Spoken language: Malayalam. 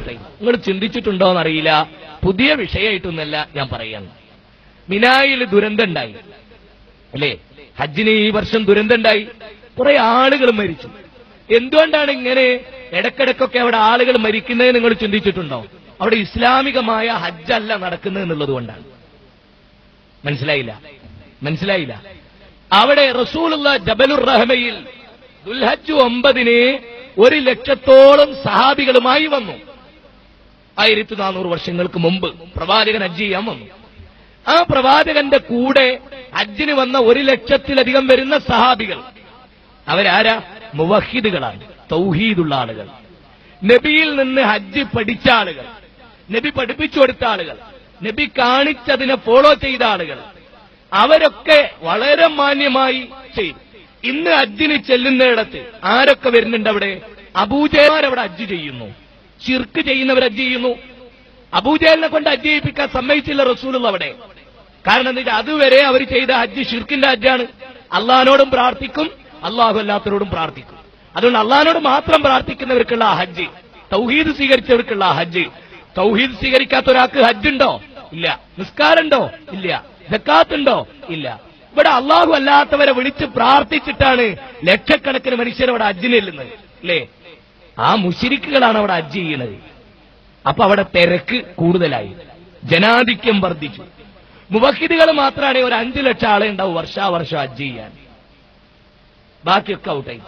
ഔട്ടായി. നിങ്ങൾ ചിന്തിച്ചിട്ടുണ്ടോന്നറിയില്ല, പുതിയ വിഷയമായിട്ടൊന്നല്ല ഞാൻ പറയുന്നു. മിനായിൽ ദുരന്തം ഉണ്ടായി അല്ലേ? ഹജ്ജിന് ഈ വർഷം ദുരന്തം ഉണ്ടായി, കുറെ ആളുകൾ മരിച്ചു. എന്തുകൊണ്ടാണ് ഇങ്ങനെ ഇടക്കിടക്കൊക്കെ അവിടെ ആളുകൾ മരിക്കുന്നത് നിങ്ങൾ ചിന്തിച്ചിട്ടുണ്ടോ? അവിടെ ഇസ്ലാമികമായ ഹജ്ജല്ല നടക്കുന്നത് എന്നുള്ളത് കൊണ്ടാണ്. മനസ്സിലായില്ല. അവിടെ റസൂലുള്ള ജബലുർ റഹ്മയിൽ ദുൽഹജ്ജ് 9 1,00,000-ഓളം സഹാബികളുമായി വന്നു. 1400 വർഷങ്ങൾക്ക് മുമ്പ് പ്രവാചകൻ ഹജ്ജ് ചെയ്യാൻ വന്നു. ആ പ്രവാചകന്റെ കൂടെ ഹജ്ജിന് വന്ന 1,00,000-ലധികം വരുന്ന സഹാബികൾ അവരാരാ? മുവഹിദുകളാണ്, തൗഹീദുള്ള ആളുകൾ, നബിയിൽ നിന്ന് ഹജ്ജ് പഠിച്ച ആളുകൾ, നബി പഠിപ്പിച്ചു കൊടുത്ത ആളുകൾ, നബി കാണിച്ചതിനെ ഫോളോ ചെയ്ത ആളുകൾ. അവരൊക്കെ വളരെ മാന്യമായി ചെയ്തു. ഇന്ന് ഹജ്ജിന് ചെല്ലുന്നിടത്ത് ആരൊക്കെ വരുന്നുണ്ട്? അവിടെ അബൂജഹൽ അവിടെ ഹജ്ജ് ചെയ്യുന്നു, ശിർക്ക് ചെയ്യുന്നവർ ഹജ്ജ് ചെയ്യുന്നു. അബൂജഹലിനെ കൊണ്ട് ഹജ്ജ് ചെയ്യിപ്പിക്കാൻ സമ്മതിച്ചില്ല റസൂലുള്ള അവിടെ. കാരണം എന്താ വെച്ചാൽ അതുവരെ അവർ ചെയ്ത ഹജ്ജ് ഷിർക്കിന്റെ ഹജ്ജാണ്. അള്ളാഹിനോടും പ്രാർത്ഥിക്കും, അള്ളാഹു അല്ലാത്തവരോടും പ്രാർത്ഥിക്കും. അതുകൊണ്ട് അള്ളാഹിനോട് മാത്രം പ്രാർത്ഥിക്കുന്നവർക്കുള്ള ഹജ്ജ്, തൗഹീദ് സ്വീകരിച്ചവർക്കുള്ള ഹജ്ജ്. തൗഹീദ് സ്വീകരിക്കാത്ത ഒരാൾക്ക് ഹജ്ജുണ്ടോ? ഇല്ല. നിസ്കാരമുണ്ടോ? ഇല്ല. സക്കാത്തുണ്ടോ? ഇല്ല. ഇവിടെ അള്ളാഹു അല്ലാത്തവരെ വിളിച്ച് പ്രാർത്ഥിച്ചിട്ടാണ് ലക്ഷക്കണക്കിന് മനുഷ്യരവിടെ ഹജ്ജിന് ചെല്ലുന്നത് അല്ലേ? ആ മുശ്രിക്കുകളാണ് അവിടെ ഹജ്ജ് ചെയ്യുന്നത്. അപ്പൊ അവിടെ തിരക്ക് കൂടുതലായി, ജനാധിക്യം വർദ്ധിച്ചു. മുവഹിദുകൾ മാത്രമാണ് ഒരു 5 ലക്ഷം ആളെ ഉണ്ടാവും വർഷാവർഷം ഹജ്ജ് ചെയ്യാൻ. ബാക്കിയൊക്കെ ഔട്ടായി.